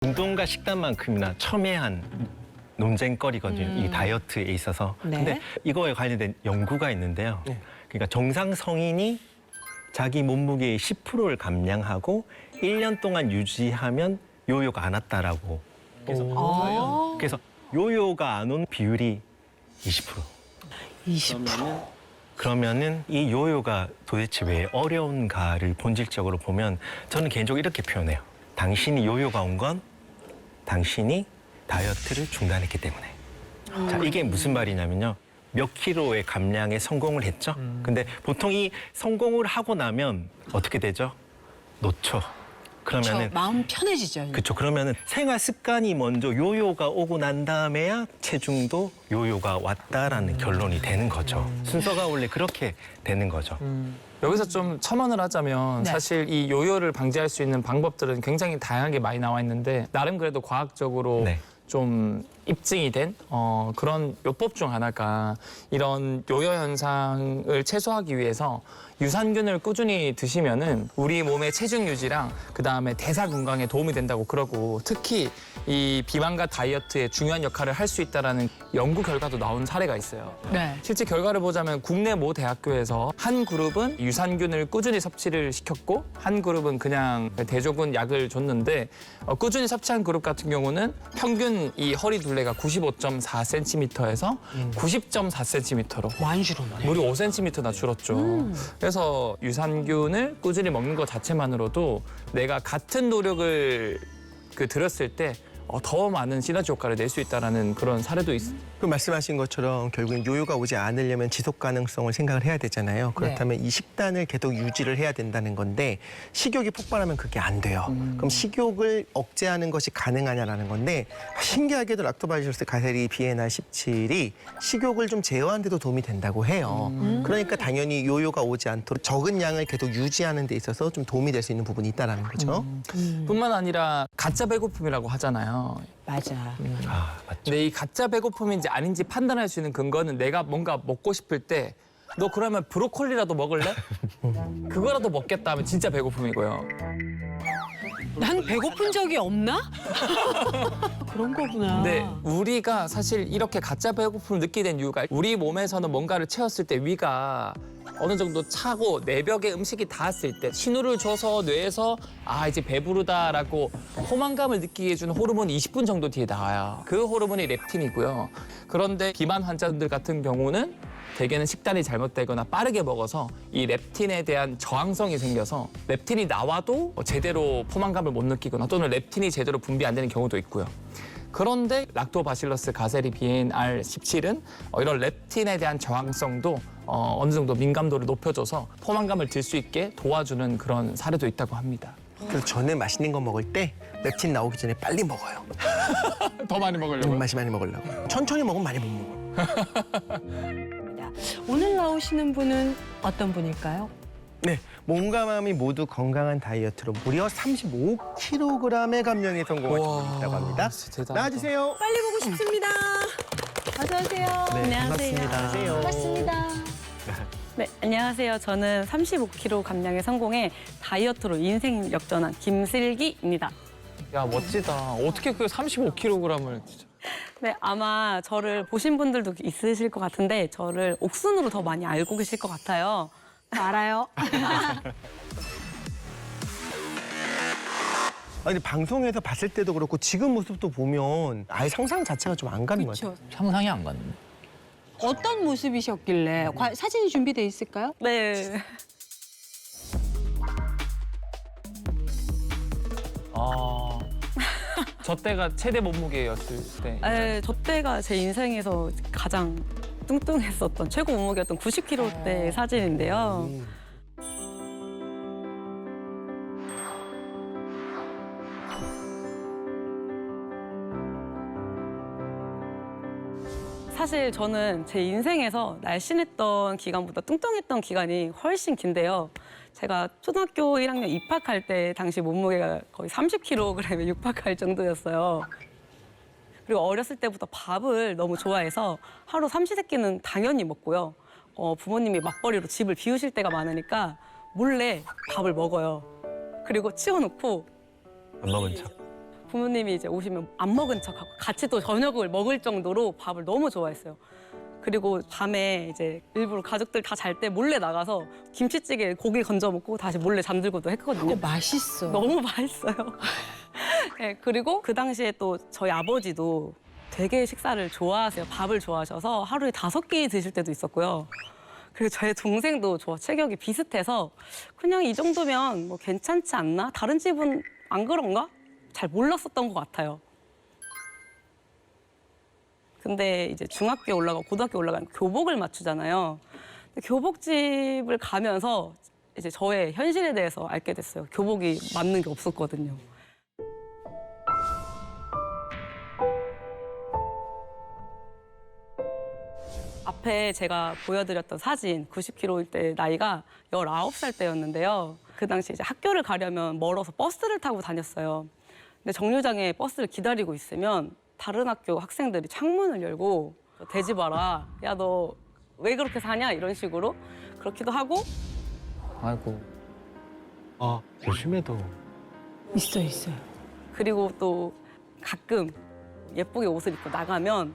운동과 식단만큼이나 첨예한 논쟁거리거든요. 이 다이어트에 있어서. 네. 근데 이거에 관련된 연구가 있는데요. 그러니까 정상 성인이 자기 몸무게의 10%를 감량하고 1년 동안 유지하면 요요가 안 왔다라고. 그래서 요요가 안 온 비율이 20%. 20%. 그러면은 이 요요가 도대체 왜 어려운가를 본질적으로 보면 저는 개인적으로 이렇게 표현해요. 당신이 요요가 온 건 당신이 다이어트를 중단했기 때문에. 자, 이게 무슨 말이냐면요. 몇 킬로의 감량에 성공을 했죠. 근데 보통 이 성공을 하고 나면 어떻게 되죠? 놓쳐. 그러면은 마음 편해지죠. 그렇죠. 그러면은 생활 습관이 먼저 요요가 오고 난 다음에야 체중도 요요가 왔다라는 결론이 되는 거죠. 순서가 원래 그렇게 되는 거죠. 여기서 좀 첨언을 하자면 네. 사실 이 요요를 방지할 수 있는 방법들은 굉장히 다양하게 많이 나와 있는데 나름 그래도 과학적으로 네. 좀 입증이 된 그런 요법 중 하나가 이런 요요 현상을 최소화하기 위해서 유산균을 꾸준히 드시면은 우리 몸의 체중 유지랑 그다음에 대사 건강에 도움이 된다고 그러고 특히 이 비만과 다이어트에 중요한 역할을 할 수 있다라는 연구 결과도 나온 사례가 있어요. 네. 실제 결과를 보자면 국내 모 대학교에서 한 그룹은 유산균을 꾸준히 섭취를 시켰고 한 그룹은 그냥 대조군 약을 줬는데 꾸준히 섭취한 그룹 같은 경우는 평균 이 허리 둘레가 95.4cm에서 90.4cm로 많이 줄었네. 무려 5cm나 줄었죠. 그래서 유산균을 꾸준히 먹는 것 자체만으로도 내가 같은 노력을 들였을 때 더 많은 시너지 효과를 낼 수 있다는 그런 사례도 있습니다. 그 말씀하신 것처럼 결국엔 요요가 오지 않으려면 지속 가능성을 생각을 해야 되잖아요. 그렇다면 이 식단을 계속 유지를 해야 된다는 건데 식욕이 폭발하면 그게 안 돼요. 그럼 식욕을 억제하는 것이 가능하냐라는 건데 신기하게도 락토바시러스 가세리 비엔알 17이 식욕을 좀 제어하는 데도 도움이 된다고 해요. 그러니까 당연히 요요가 오지 않도록 적은 양을 계속 유지하는 데 있어서 좀 도움이 될 수 있는 부분이 있다는 거죠. 뿐만 아니라 가짜 배고픔이라고 하잖아요. 맞아. 아, 맞죠. 근데 이 가짜 배고픔인지 아닌지 판단할 수 있는 근거는 내가 뭔가 먹고 싶을 때 너 그러면 브로콜리라도 먹을래? 그거라도 먹겠다 하면 진짜 배고픔이고요. 난 배고픈 적이 없나? 그런 거구나. 근데 우리가 사실 이렇게 가짜 배고픔을 느끼게 된 이유가 우리 몸에서는 뭔가를 채웠을 때 위가 어느 정도 차고 내벽에 음식이 닿았을 때 신호를 줘서 뇌에서 아 이제 배부르다라고 포만감을 느끼게 해주는 호르몬이 20분 정도 뒤에 나와요. 그 호르몬이 렙틴이고요. 그런데 비만 환자들 같은 경우는 대개는 식단이 잘못되거나 빠르게 먹어서 이 렙틴에 대한 저항성이 생겨서 렙틴이 나와도 제대로 포만감을 못 느끼거나 또는 렙틴이 제대로 분비 안 되는 경우도 있고요. 그런데 락토바실러스 가세리 비엔알 17은 이런 렙틴에 대한 저항성도 어느 정도 민감도를 높여줘서 포만감을 들 수 있게 도와주는 그런 사례도 있다고 합니다. 그래서 저는 맛있는 거 먹을 때 렙틴 나오기 전에 빨리 먹어요. 더 많이 먹으려고? 맛이 많이 먹으려고. 천천히 먹으면 많이 못 먹어요. 오늘 나오시는 분은 어떤 분일까요? 네, 몸과 마음이 모두 건강한 다이어트로 무려 35kg의 감량에 성공한 분이 있다고 합니다. 진짜 대단하다. 나와주세요. 빨리 보고 싶습니다. 어서 오세요. 네, 반갑습니다. 반갑습니다. 네, 안녕하세요. 저는 35kg 감량에 성공해 다이어트로 인생 역전한 김슬기입니다. 야 멋지다. 어떻게 그 35kg을 진짜. 네, 아마 저를 보신 분들도 있으실 것 같은데 저를 옥순으로 더 많이 알고 계실 것 같아요. 알아요. 아니 방송에서 봤을 때도 그렇고 지금 모습도 보면 아예 상상 자체가 좀 안 가는 것 같아요. 그렇죠. 상상이 안 갔네. 어떤 모습이셨길래 사진이 준비돼 있을까요? 네. 저 때가 최대 몸무게였을 때. 저 때가 제 인생에서 가장 뚱뚱했었던 최고 몸무게였던 90kg 사진인데요. 사실 저는 제 인생에서 날씬했던 기간보다 뚱뚱했던 기간이 훨씬 긴데요. 제가 초등학교 1학년 입학할 때 당시 몸무게가 거의 30kg에 육박할 정도였어요. 그리고 어렸을 때부터 밥을 너무 좋아해서 하루 삼시세끼는 당연히 먹고요. 부모님이 맞벌이로 집을 비우실 때가 많으니까 몰래 밥을 먹어요. 그리고 치워놓고 안 먹은 척. 부모님이 이제 오시면 안 먹은 척하고 같이 또 저녁을 먹을 정도로 밥을 너무 좋아했어요. 그리고 밤에 이제 일부러 가족들 다 잘 때 몰래 나가서 김치찌개 고기 건져 먹고 다시 몰래 잠들고도 했거든요. 맛있어. 너무 맛있어요. 네, 그리고 그 당시에 또 저희 아버지도 되게 식사를 좋아하세요. 밥을 좋아하셔서 하루에 5끼 드실 때도 있었고요. 그리고 저희 동생도 저와 체격이 비슷해서 그냥 이 정도면 뭐 괜찮지 않나? 다른 집은 안 그런가? 잘 몰랐었던 것 같아요. 근데 이제 중학교 올라가고 고등학교 올라가면 교복을 맞추잖아요. 근데 교복집을 가면서 이제 저의 현실에 대해서 알게 됐어요. 교복이 맞는 게 없었거든요. 앞에 제가 보여드렸던 사진 90kg일 때 나이가 19살 때였는데요. 그 당시 이제 학교를 가려면 멀어서 버스를 타고 다녔어요. 근데 정류장에 버스를 기다리고 있으면 다른 학교 학생들이 창문을 열고 돼지 봐라. 야, 너 왜 그렇게 사냐? 이런 식으로 그렇기도 하고 아이고. 아, 요즘에도 있어요. 그리고 또 가끔 예쁘게 옷을 입고 나가면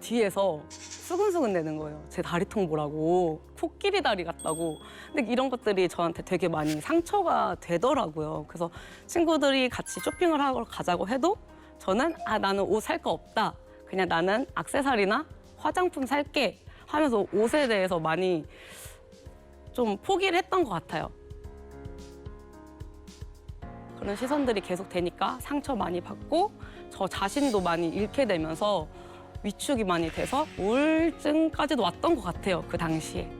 뒤에서 수근수근 대는 거예요. 제 다리통 보라고, 코끼리 다리 같다고. 근데 이런 것들이 저한테 되게 많이 상처가 되더라고요. 그래서 친구들이 같이 쇼핑을 하러 가자고 해도 저는 나는 옷 살 거 없다. 그냥 나는 액세서리나 화장품 살게 하면서 옷에 대해서 많이 좀 포기를 했던 것 같아요. 그런 시선들이 계속 되니까 상처 많이 받고 저 자신도 많이 잃게 되면서 위축이 많이 돼서 우울증까지도 왔던 것 같아요, 그 당시에.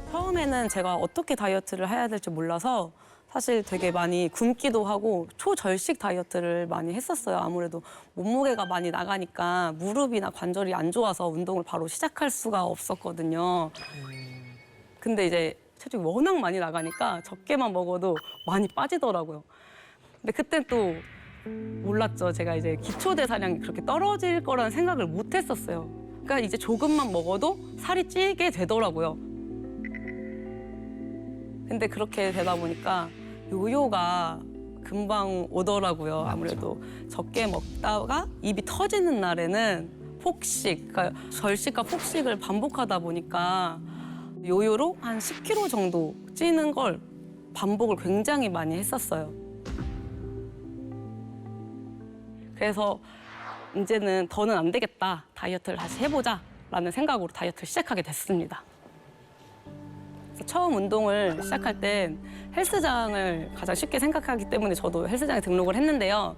처음에는 제가 어떻게 다이어트를 해야 될지 몰라서 사실 되게 많이 굶기도 하고 초절식 다이어트를 많이 했었어요. 아무래도 몸무게가 많이 나가니까 무릎이나 관절이 안 좋아서 운동을 바로 시작할 수가 없었거든요. 근데 이제 체중이 워낙 많이 나가니까 적게만 먹어도 많이 빠지더라고요. 근데 그땐 또 몰랐죠. 제가 이제 기초대사량이 그렇게 떨어질 거라는 생각을 못 했었어요. 그러니까 이제 조금만 먹어도 살이 찌게 되더라고요. 근데 그렇게 되다 보니까 요요가 금방 오더라고요. 아무래도 적게 먹다가 입이 터지는 날에는 폭식, 그러니까 절식과 폭식을 반복하다 보니까 요요로 한 10kg 정도 찌는 걸 반복을 굉장히 많이 했었어요. 그래서 이제는 더는 안 되겠다. 다이어트를 다시 해보자라는 생각으로 다이어트를 시작하게 됐습니다. 그래서 처음 운동을 시작할 땐 헬스장을 가장 쉽게 생각하기 때문에 저도 헬스장에 등록을 했는데요.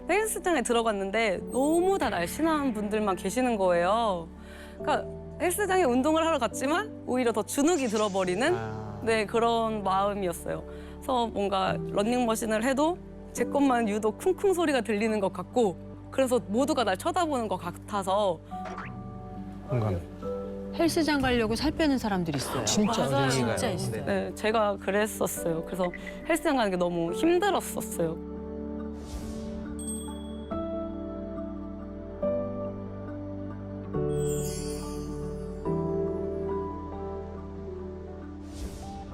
헬스장에 들어갔는데 너무 다 날씬한 분들만 계시는 거예요. 그러니까 헬스장에 운동을 하러 갔지만 오히려 더 주눅이 들어버리는 네, 그런 마음이었어요. 그래서 뭔가 러닝머신을 해도 제 것만 유독 쿵쿵 소리가 들리는 것 같고 그래서 모두가 날 쳐다보는 것 같아서 공감. 헬스장 가려고 살 빼는 사람들이 있어요. 맞아요. 진짜 있어요. 네, 제가 그랬었어요. 그래서 헬스장 가는 게 너무 힘들었었어요.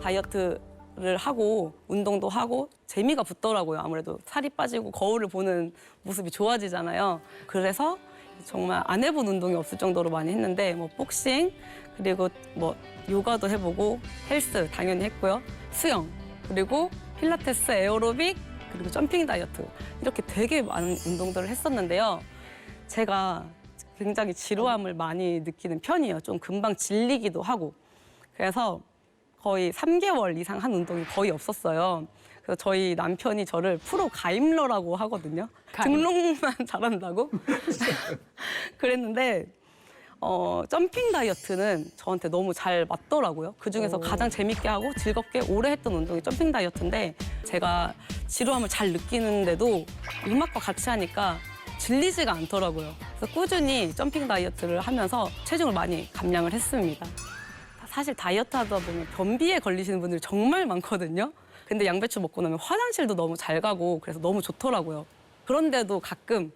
다이어트를 하고 운동도 하고 재미가 붙더라고요. 아무래도 살이 빠지고 거울을 보는 모습이 좋아지잖아요. 그래서 정말 안 해본 운동이 없을 정도로 많이 했는데 뭐 복싱 그리고 뭐 요가도 해보고 헬스 당연히 했고요. 수영 그리고 필라테스, 에어로빅 그리고 점핑 다이어트 이렇게 되게 많은 운동들을 했었는데요. 제가 굉장히 지루함을 많이 느끼는 편이에요. 좀 금방 질리기도 하고. 그래서 거의 3개월 이상 한 운동이 거의 없었어요. 그래서 저희 남편이 저를 프로 가임러라고 하거든요. 등록만 잘한다고. 그랬는데 점핑 다이어트는 저한테 너무 잘 맞더라고요. 그중에서 가장 재밌게 하고 즐겁게 오래 했던 운동이 점핑 다이어트인데 제가 지루함을 잘 느끼는데도 음악과 같이 하니까 질리지가 않더라고요. 그래서 꾸준히 점핑 다이어트를 하면서 체중을 많이 감량을 했습니다. 사실 다이어트 하다 보면 변비에 걸리시는 분들이 정말 많거든요. 근데 양배추 먹고 나면 화장실도 너무 잘 가고 그래서 너무 좋더라고요. 그런데도 가끔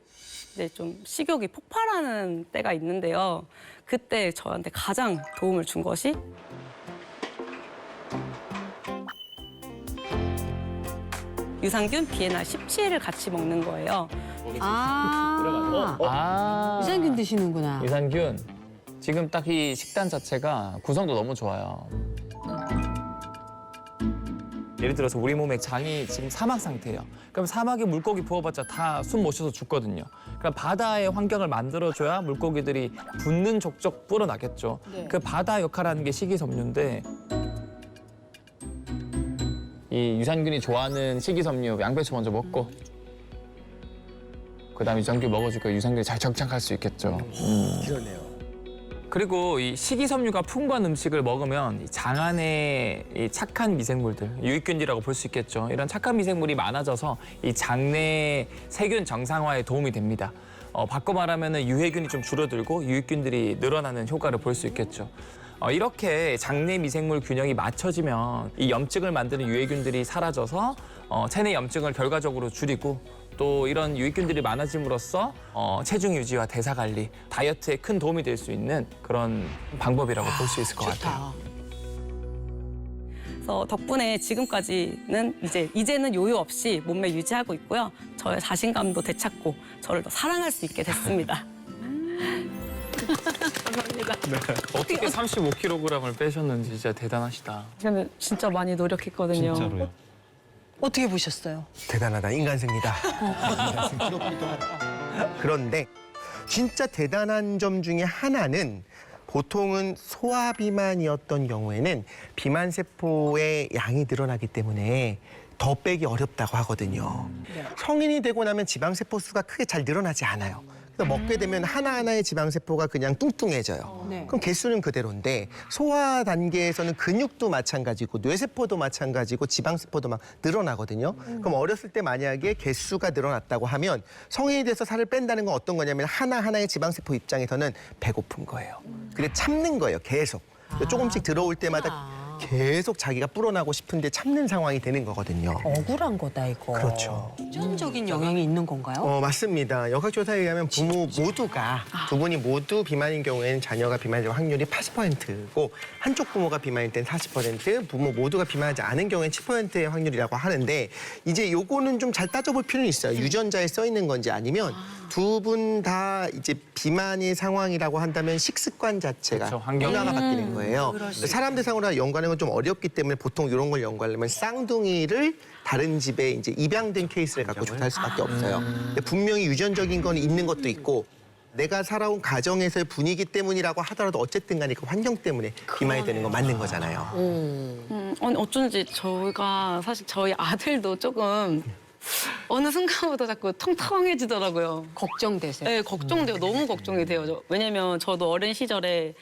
이제 좀 식욕이 폭발하는 때가 있는데요. 그때 저한테 가장 도움을 준 것이 유산균 비엔나 17을 같이 먹는 거예요. 유산균 드시는구나. 유산균. 지금 딱 이 식단 자체가 구성도 너무 좋아요. 예를 들어서 우리 몸의 장이 지금 사막 상태예요. 그럼 사막에 물고기 부어봤자 다 숨 못 쉬어서 죽거든요. 그럼 바다의 환경을 만들어줘야 물고기들이 붙는 족족 불어나겠죠. 네. 그 바다 역할하는 게 식이섬유인데 이 유산균이 좋아하는 식이섬유 양배추 먼저 먹고 그다음에 유산균 먹어주고 유산균이 잘 정착할 수 있겠죠. 그러네요. 그리고 이 식이섬유가 풍부한 음식을 먹으면 이 장 안에 이 착한 미생물들, 유익균이라고 볼 수 있겠죠. 이런 착한 미생물이 많아져서 이 장내 세균 정상화에 도움이 됩니다. 바꿔 말하면 유해균이 좀 줄어들고 유익균들이 늘어나는 효과를 볼 수 있겠죠. 이렇게 장내 미생물 균형이 맞춰지면 이 염증을 만드는 유해균들이 사라져서 체내 염증을 결과적으로 줄이고 또 이런 유익균들이 많아짐으로써 체중 유지와 대사 관리, 다이어트에 큰 도움이 될 수 있는 그런 방법이라고 볼 수 있을 것 같아요. 그래서 덕분에 지금까지는 이제는 요요 없이 몸매 유지하고 있고요. 저의 자신감도 되찾고 저를 더 사랑할 수 있게 됐습니다. 감사합니다. 어떻게 35kg을 빼셨는지 진짜 대단하시다. 근데 진짜 많이 노력했거든요. 진짜로요. 어떻게 보셨어요? 대단하다. 인간승리다. 그런데 진짜 대단한 점 중에 하나는 보통은 소아비만이었던 경우에는 비만 세포의 양이 늘어나기 때문에 더 빼기 어렵다고 하거든요. 성인이 되고 나면 지방 세포 수가 크게 잘 늘어나지 않아요. 그래서 먹게 되면 하나하나의 지방 세포가 그냥 뚱뚱해져요. 네. 그럼 개수는 그대로인데 소화 단계에서는 근육도 마찬가지고 뇌세포도 마찬가지고 지방 세포도 막 늘어나거든요. 그럼 어렸을 때 만약에 개수가 늘어났다고 하면 성인이 돼서 살을 뺀다는 건 어떤 거냐면 하나하나의 지방 세포 입장에서는 배고픈 거예요. 그래 참는 거예요, 계속. 조금씩 들어올 때마다 계속 자기가 불어나고 싶은데 참는 상황이 되는 거거든요. 억울한 거다 이거. 그렇죠. 유전적인 영향이 있는 건가요? 맞습니다. 역학조사에 의하면 부모 모두가 두 분이 모두 비만인 경우에는 자녀가 비만일 확률이 80%고 한쪽 부모가 비만일 땐 40%, 부모 모두가 비만하지 않은 경우에는 10%의 확률이라고 하는데 이제 요거는 좀 잘 따져볼 필요는 있어요. 유전자에 써 있는 건지 아니면 두 분 다 이제 비만의 상황이라고 한다면 식습관 자체가 그렇죠, 환경. 변화가 바뀌는 거예요. 그럴 수 사람 대상으로 연구하는 건 좀 어렵기 때문에 보통 이런 걸 연구하려면 쌍둥이를 다른 집에 이제 입양된 케이스를 갖고 조사할 수밖에 없어요. 근데 분명히 유전적인 건 있는 것도 있고 내가 살아온 가정에서의 분위기 때문이라고 하더라도 어쨌든 간에 그 환경 때문에 비만이 되는 건 맞는 거잖아요. 아니, 어쩐지 저희가 사실 저희 아들도 조금 어느 순간부터 자꾸 통통해지더라고요. 걱정되세요? 네, 걱정돼요. 너무 걱정이 돼요. 왜냐면 저도 어린 시절에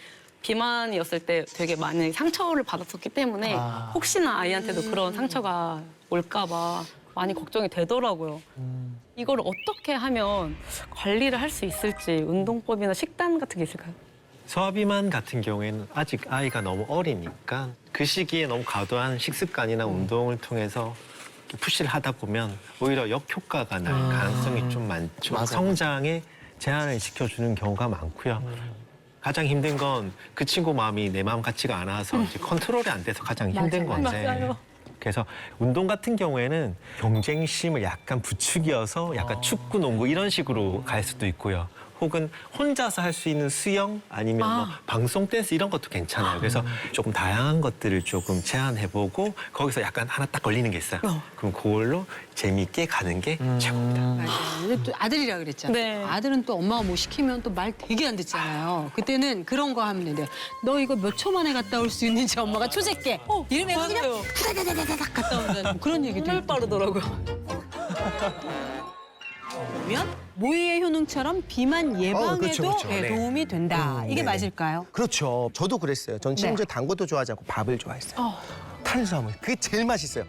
비만이었을 때 되게 많이 상처를 받았었기 때문에 혹시나 아이한테도 그런 상처가 올까 봐 많이 걱정이 되더라고요. 이걸 어떻게 하면 관리를 할 수 있을지 운동법이나 식단 같은 게 있을까요? 소아비만 같은 경우에는 아직 아이가 너무 어리니까 그 시기에 너무 과도한 식습관이나 운동을 통해서 푸시를 하다 보면 오히려 역효과가 날 가능성이 좀 많죠. 맞아요. 성장에 제한을 시켜주는 경우가 많고요. 가장 힘든 건 그 친구 마음이 내 마음 같지가 않아서 이제 컨트롤이 안 돼서 가장 힘든 건데. 맞아요. 그래서 운동 같은 경우에는 경쟁심을 약간 부추겨서 약간 축구, 농구 이런 식으로 갈 수도 있고요. 혹은 혼자서 할 수 있는 수영 아니면 뭐 방송 댄스 이런 것도 괜찮아요. 그래서 조금 다양한 것들을 조금 제안해보고 거기서 약간 하나 딱 걸리는 게 있어요. 그럼 그걸로 재미있게 가는 게 최고입니다. 맞아요. 근데 또 아들이라 그랬잖아요. 네. 아들은 또 엄마가 뭐 시키면 또 말 되게 안 듣잖아요. 그때는 그런 거 하면 돼. 너 이거 몇 초 만에 갔다 올 수 있는지 엄마가 초제게. 이러면 그냥 맞아요. 후다다다다닥 갔다 온다는 그런 얘기도 정말 있고. 빠르더라고요. 그러면 모의의 효능처럼 비만 예방에도 그렇죠, 그렇죠. 네, 네. 도움이 된다. 이게 네. 맞을까요? 그렇죠. 저도 그랬어요. 전 심지어 단 것도 좋아하지 않고 밥을 좋아했어요. 탄수화물. 그게 제일 맛있어요.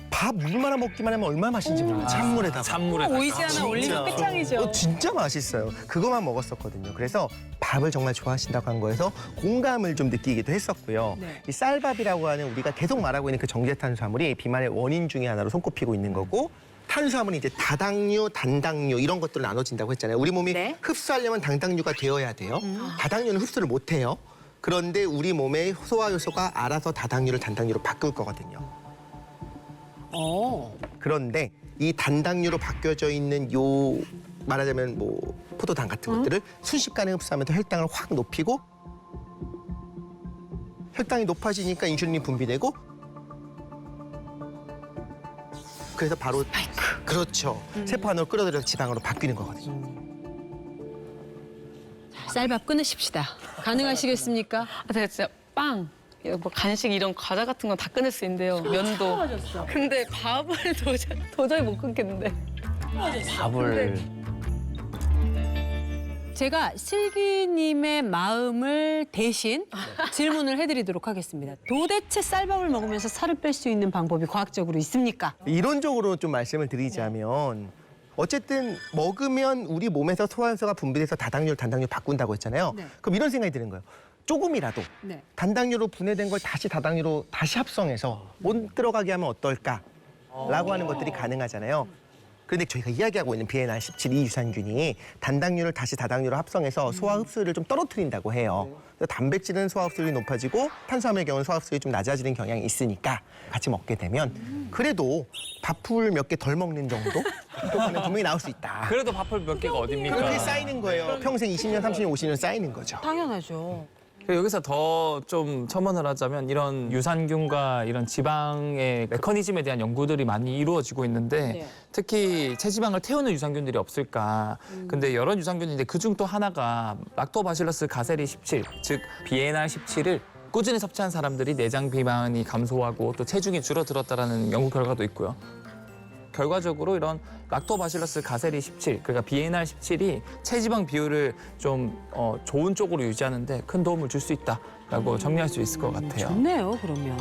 밥 물만 먹기만 하면 얼마나 맛있는지 몰라요. 찬물에다가. 찬물에 오이지 하나 진짜. 올리면 끝장이죠. 진짜 맛있어요. 그거만 먹었었거든요. 그래서 밥을 정말 좋아하신다고 한 거에서 공감을 좀 느끼기도 했었고요. 네. 이 쌀밥이라고 하는 우리가 계속 말하고 있는 그 정제탄수화물이 비만의 원인 중에 하나로 손꼽히고 있는 거고 탄수화물은 이제 다당류, 단당류 이런 것들로 나눠진다고 했잖아요. 우리 몸이 네. 흡수하려면 당당류가 되어야 돼요. 다당류는 흡수를 못 해요. 그런데 우리 몸의 소화 요소가 알아서 다당류를 단당류로 바꿀 거거든요. 그런데 이 단당류로 바뀌어져 있는 요 말하자면 뭐 포도당 같은 것들을 순식간에 흡수하면서 혈당을 확 높이고 혈당이 높아지니까 인슐린이 분비되고 그래서 바로 그렇죠. 세포 안으로 끌어들여서 지방으로 바뀌는 거거든요. 쌀밥 끊으십시다. 가능하시겠습니까? 아, 제가 진짜 빵, 이거 뭐 간식 이런 과자 같은 건 다 끊을 수 있는데요. 면도. 근데 밥을 도저히 못 끊겠는데. 밥을 제가 슬기님의 마음을 대신 질문을 해드리도록 하겠습니다. 도대체 쌀밥을 먹으면서 살을 뺄 수 있는 방법이 과학적으로 있습니까? 이론적으로 좀 말씀을 드리자면 어쨌든 먹으면 우리 몸에서 소화효소가 분비돼서 다당류를 단당류로 바꾼다고 했잖아요. 네. 그럼 이런 생각이 드는 거예요. 조금이라도 네. 단당류로 분해된 걸 다시 다당류로 다시 합성해서 못 들어가게 하면 어떨까라고 하는 것들이 가능하잖아요. 그런데 저희가 이야기하고 있는 BNR17 이 유산균이 단당류를 다시 다당류로 합성해서 소화 흡수율을 좀 떨어뜨린다고 해요. 그래서 단백질은 소화 흡수율이 높아지고 탄수화물의 경우는 소화 흡수율이 좀 낮아지는 경향이 있으니까 같이 먹게 되면 그래도 밥풀 몇 개 덜 먹는 정도 효과는 분명히 나올 수 있다. 그래도 밥풀 몇 개가 어딥니까? 그렇게 쌓이는 거예요. 평생 20년, 30년, 50년 쌓이는 거죠. 당연하죠. 여기서 더 좀 첨언을 하자면 이런 유산균과 이런 지방의 메커니즘에 대한 연구들이 많이 이루어지고 있는데 네. 특히 체지방을 태우는 유산균들이 없을까. 근데 여러 유산균인데 그중 또 하나가 락토바실러스 가세리 17, 즉 BNR17을 꾸준히 섭취한 사람들이 내장 비만이 감소하고 또 체중이 줄어들었다라는 연구 결과도 있고요. 결과적으로 이런 락토바실러스 가세리 17, 그러니까 BNR17이 체지방 비율을 좀 좋은 쪽으로 유지하는데 큰 도움을 줄 수 있다라고 정리할 수 있을 것 같아요. 좋네요, 그러면.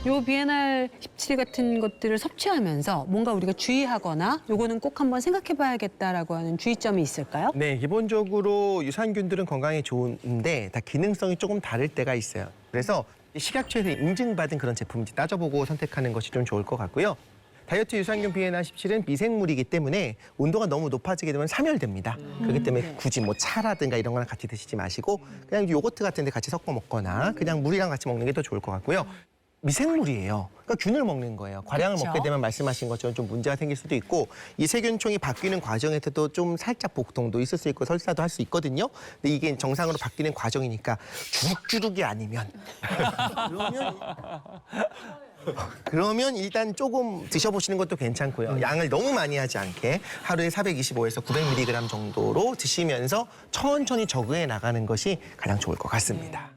요 BNR17 같은 것들을 섭취하면서 뭔가 우리가 주의하거나 요거는 꼭 한번 생각해봐야겠다라고 하는 주의점이 있을까요? 네, 기본적으로 유산균들은 건강에 좋은데 다 기능성이 조금 다를 때가 있어요. 그래서 식약처에서 인증받은 그런 제품인지 따져보고 선택하는 것이 좀 좋을 것 같고요. 다이어트 유산균 BNR17은 미생물이기 때문에 온도가 너무 높아지게 되면 사멸됩니다. 그렇기 때문에 굳이 뭐 차라든가 이런 거랑 같이 드시지 마시고 그냥 요거트 같은 데 같이 섞어 먹거나 그냥 물이랑 같이 먹는 게 더 좋을 것 같고요. 미생물이에요. 그러니까 균을 먹는 거예요. 과량을 그렇죠. 먹게 되면 말씀하신 것처럼 좀 문제가 생길 수도 있고 이 세균총이 바뀌는 과정에서도 좀 살짝 복통도 있을 수 있고 설사도 할 수 있거든요. 근데 이게 정상으로 바뀌는 과정이니까 주룩주룩이 아니면 그러면 일단 조금 드셔보시는 것도 괜찮고요. 양을 너무 많이 하지 않게 하루에 425에서 900mg 정도로 드시면서 천천히 적응해 나가는 것이 가장 좋을 것 같습니다.